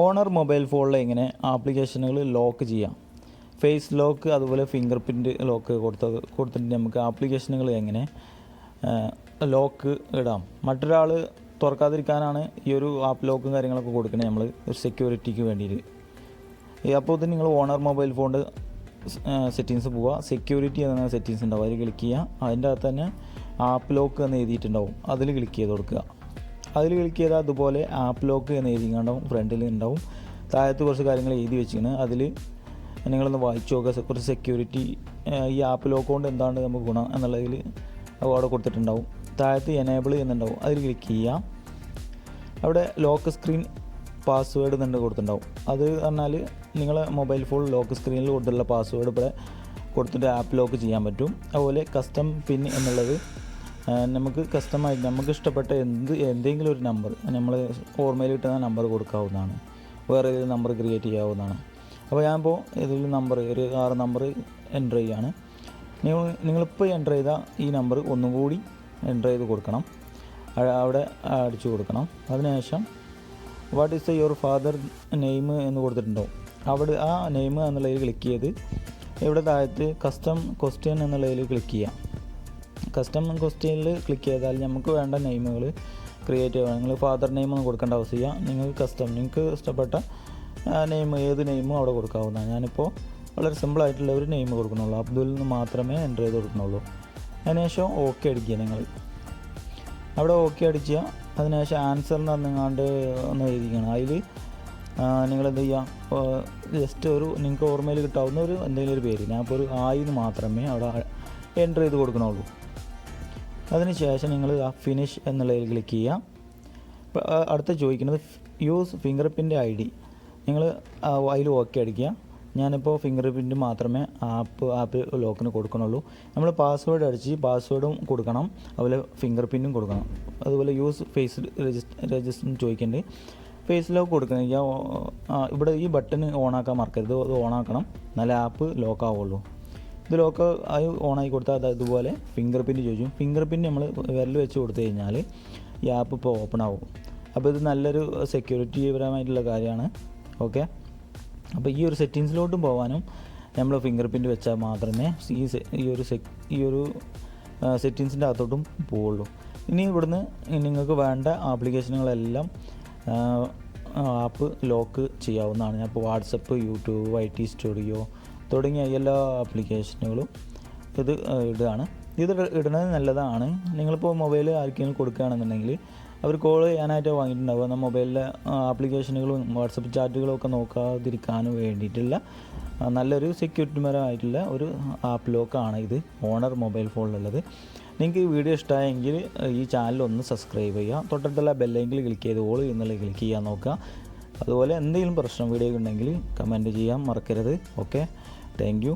Owner mobile ഫോണിൽ എങ്ങനെ ആപ്ലിക്കേഷനുകൾ ലോക്ക് ചെയ്യാം. ഫേസ് ലോക്ക് അതുപോലെ ഫിംഗർ പ്രിൻറ്റ് ലോക്ക് കൊടുത്തിട്ട് നമുക്ക് ആപ്ലിക്കേഷനുകൾ എങ്ങനെ ലോക്ക് ഇടാം. മറ്റൊരാൾ തുറക്കാതിരിക്കാനാണ് ഈ ഒരു ആപ്പ് ലോക്കും കാര്യങ്ങളൊക്കെ കൊടുക്കണേ നമ്മൾ ഒരു സെക്യൂരിറ്റിക്ക് വേണ്ടിയിട്ട്. അപ്പോൾ ഇത് നിങ്ങൾ ഓണർ മൊബൈൽ ഫോണിൻ്റെ സെറ്റിങ്സ് പോവുക. സെക്യൂരിറ്റി എന്ന സെറ്റിങ്സ് ഉണ്ടാവും, അതിൽ ക്ലിക്ക് ചെയ്യുക. അതിൻ്റെ അകത്ത് തന്നെ ആപ്പ് ലോക്ക് എന്ന് എഴുതിയിട്ടുണ്ടാവും, അതിൽ ക്ലിക്ക് ചെയ്ത് കൊടുക്കുക. അതിൽ ക്ലിക്ക് ചെയ്താൽ അതുപോലെ ആപ്പ് ലോക്ക് എന്ന് എഴുതിയിട്ടുണ്ടാവും, ഫ്രണ്ടിൽ ഉണ്ടാവും. താഴത്ത് കുറച്ച് കാര്യങ്ങൾ എഴുതി വെച്ചിരിക്കുന്നു, അതിൽ നിങ്ങളൊന്ന് വായിച്ചു നോക്കുക. കുറച്ച് സെക്യൂരിറ്റി ഈ ആപ്പ് ലോക്ക് കൊണ്ട് എന്താണ് നമുക്ക് ഗുണം എന്നുള്ളതിൽ അവിടെ കൊടുത്തിട്ടുണ്ടാവും. താഴത്ത് എനേബിൾ എന്നുണ്ടാവും, അതിൽ ക്ലിക്ക് ചെയ്യുക. അവിടെ ലോക്ക് സ്ക്രീൻ പാസ്വേഡ് എന്നുണ്ട് കൊടുത്തിട്ടുണ്ടാവും. അത് പറഞ്ഞാൽ നിങ്ങളെ മൊബൈൽ ഫോൺ ലോക്ക് സ്ക്രീനിൽ കൊടുത്തിട്ടുള്ള പാസ്വേഡ് ഇവിടെ കൊടുത്തിട്ട് ആപ്പ് ലോക്ക് ചെയ്യാൻ പറ്റും. അതുപോലെ കസ്റ്റം പിൻ എന്നുള്ളത് നമുക്ക് കസ്റ്റമായിട്ട് നമുക്ക് ഇഷ്ടപ്പെട്ട എന്തെങ്കിലും ഒരു നമ്പർ നമ്മൾ ഓർമ്മയിൽ കിട്ടുന്ന നമ്പർ കൊടുക്കാവുന്നതാണ്, വേറെ ഏതെങ്കിലും നമ്പർ ക്രിയേറ്റ് ചെയ്യാവുന്നതാണ്. അപ്പോൾ ഞാനിപ്പോൾ ഏതെങ്കിലും നമ്പർ ഒരു 6 നമ്പർ എൻ്റർ ചെയ്യുകയാണ്. നിങ്ങളിപ്പോൾ എൻ്റർ ചെയ്ത ഈ നമ്പർ ഒന്നും കൂടി എൻ്റർ ചെയ്ത് കൊടുക്കണം, അവിടെ അടിച്ചു കൊടുക്കണം. അതിനുശേഷം what is your father name എന്ന് കൊടുത്തിട്ടുണ്ടാവും, അവിടെ ആ നെയിം എന്നുള്ളതിൽ ക്ലിക്ക് ചെയ്ത് ഇവിടെ താഴത്ത് കസ്റ്റം ക്വസ്റ്റ്യൻ എന്നുള്ളതിൽ ക്ലിക്ക് ചെയ്യാം. കസ്റ്റം ക്വസ്റ്റ്യനിൽ ക്ലിക്ക് ചെയ്താൽ നമുക്ക് വേണ്ട നെയിമുകൾ ക്രിയേറ്റ് ചെയ്യുക. നിങ്ങൾ ഫാദർ നെയിം ഒന്നും കൊടുക്കേണ്ട ആവശ്യമില്ല, നിങ്ങൾക്ക് ഇഷ്ടപ്പെട്ട നെയിം ഏത് നെയിമും അവിടെ കൊടുക്കാവുന്നതാണ്. ഞാനിപ്പോൾ വളരെ സിമ്പിളായിട്ടുള്ള ഒരു നെയിം കൊടുക്കണുള്ളൂ, അബ്ദുൽ എന്ന് മാത്രമേ എൻ്റർ ചെയ്ത് കൊടുക്കണുള്ളൂ. അതിനുശേഷം ഓക്കെ അടിക്കുക. നിങ്ങൾ അവിടെ ഓക്കെ അടിക്കുക. അതിനുശേഷം ആൻസർ എന്ന് പറഞ്ഞാണ്ട് ഒന്ന് എഴുതിക്കണം. അതിൽ നിങ്ങളെന്ത് ചെയ്യുക, ജസ്റ്റ് ഒരു നിങ്ങൾക്ക് ഓർമ്മയിൽ കിട്ടാവുന്ന ഒരു എന്തെങ്കിലും ഒരു പേര്, ഞാനിപ്പോൾ ഒരു ആയിന്ന് മാത്രമേ അവിടെ എൻ്റർ ചെയ്ത് കൊടുക്കണുള്ളൂ. അതിനുശേഷം നിങ്ങൾ ആ ഫിനിഷ് എന്നുള്ളതിൽ ക്ലിക്ക് ചെയ്യുക. അടുത്ത ചോദിക്കുന്നത് യൂസ് ഫിംഗർ പ്രിൻ്റ് ID, നിങ്ങൾ അതിൽ ഓക്കെ അടിക്കുക. ഞാനിപ്പോൾ ഫിംഗർ പ്രിൻറ്റ് മാത്രമേ ആപ്പ് ലോക്കിന് കൊടുക്കണുള്ളൂ. നമ്മൾ പാസ്വേഡ് അടിച്ച് പാസ്വേഡും കൊടുക്കണം, അതുപോലെ ഫിംഗർ പ്രിൻറ്റും കൊടുക്കണം. അതുപോലെ യൂസ് ഫേസ് രജിസ്റ്റർ ചോദിക്കേണ്ടത്. ഫേസ് ലോക്ക് കൊടുക്കണമെങ്കിൽ ഇവിടെ ഈ ബട്ടൺ ഓണാക്കാൻ മറക്കരുത്, അത് ഓണാക്കണം, നല്ല ആപ്പ് ലോക്ക് ആവുള്ളൂ. ഇത് ലോക്ക് ആയി ഓണാക്കി കൊടുത്താൽ അത് ഇതുപോലെ ഫിംഗർ പ്രിൻറ്റ് ചോദിക്കും. ഫിംഗർ പ്രിൻറ്റ് നമ്മൾ വിരൽ വെച്ച് കൊടുത്തു കഴിഞ്ഞാൽ ഈ ആപ്പ് ഇപ്പോൾ ഓപ്പൺ ആവും. അപ്പോൾ ഇത് നല്ലൊരു സെക്യൂരിറ്റി പരമായിട്ടുള്ള കാര്യമാണ്. ഓക്കെ, അപ്പോൾ ഈ ഒരു സെറ്റിങ്സിലോട്ടും പോകാനും നമ്മൾ ഫിംഗർ പ്രിൻറ്റ് വെച്ചാൽ മാത്രമേ ഈ ഒരു സെറ്റിങ്സിൻ്റെ അകത്തോട്ടും പോവുള്ളൂ. ഇനി ഇവിടുന്ന് നിങ്ങൾക്ക് വേണ്ട ആപ്ലിക്കേഷനുകളെല്ലാം ആപ്പ് ലോക്ക് ചെയ്യാവുന്നതാണ്. ഞാൻ ഇപ്പോൾ വാട്സപ്പ്, യൂട്യൂബ്, IT സ്റ്റുഡിയോ തുടങ്ങിയ എല്ലാ ആപ്ലിക്കേഷനുകളും ഇത് ഇടുകയാണ്. ഇത് ഇടുന്നത് നല്ലതാണ്. നിങ്ങളിപ്പോൾ മൊബൈൽ ആർക്കെങ്കിലും കൊടുക്കുകയാണെന്നുണ്ടെങ്കിൽ അവർ കോൾ ചെയ്യാനായിട്ട് വാങ്ങിയിട്ടുണ്ടാവുക. എന്നാൽ മൊബൈലിലെ ആപ്ലിക്കേഷനുകളും വാട്സപ്പ് ചാറ്റുകളും ഒക്കെ നോക്കാതിരിക്കാനും വേണ്ടിയിട്ടുള്ള നല്ലൊരു സെക്യൂരിറ്റിപരമായിട്ടുള്ള ഒരു ആപ്പ് ലോക്കാണ് ഇത് ഓണർ മൊബൈൽ ഫോണിലുള്ളത്. നിങ്ങൾക്ക് ഈ വീഡിയോ ഇഷ്ടമായെങ്കിൽ ഈ ചാനൽ ഒന്ന് സബ്സ്ക്രൈബ് ചെയ്യുക. തൊട്ടടുത്തുള്ള ബെല്ലൈക്കനിൽ ക്ലിക്ക് ചെയ്ത് ഓൾ എന്നുള്ളത് ക്ലിക്ക് ചെയ്യാൻ നോക്കുക. അതുപോലെ എന്തെങ്കിലും പ്രശ്നം വീഡിയോ ഉണ്ടെങ്കിൽ കമൻറ്റ് ചെയ്യാൻ മറക്കരുത്. Okay, thank you.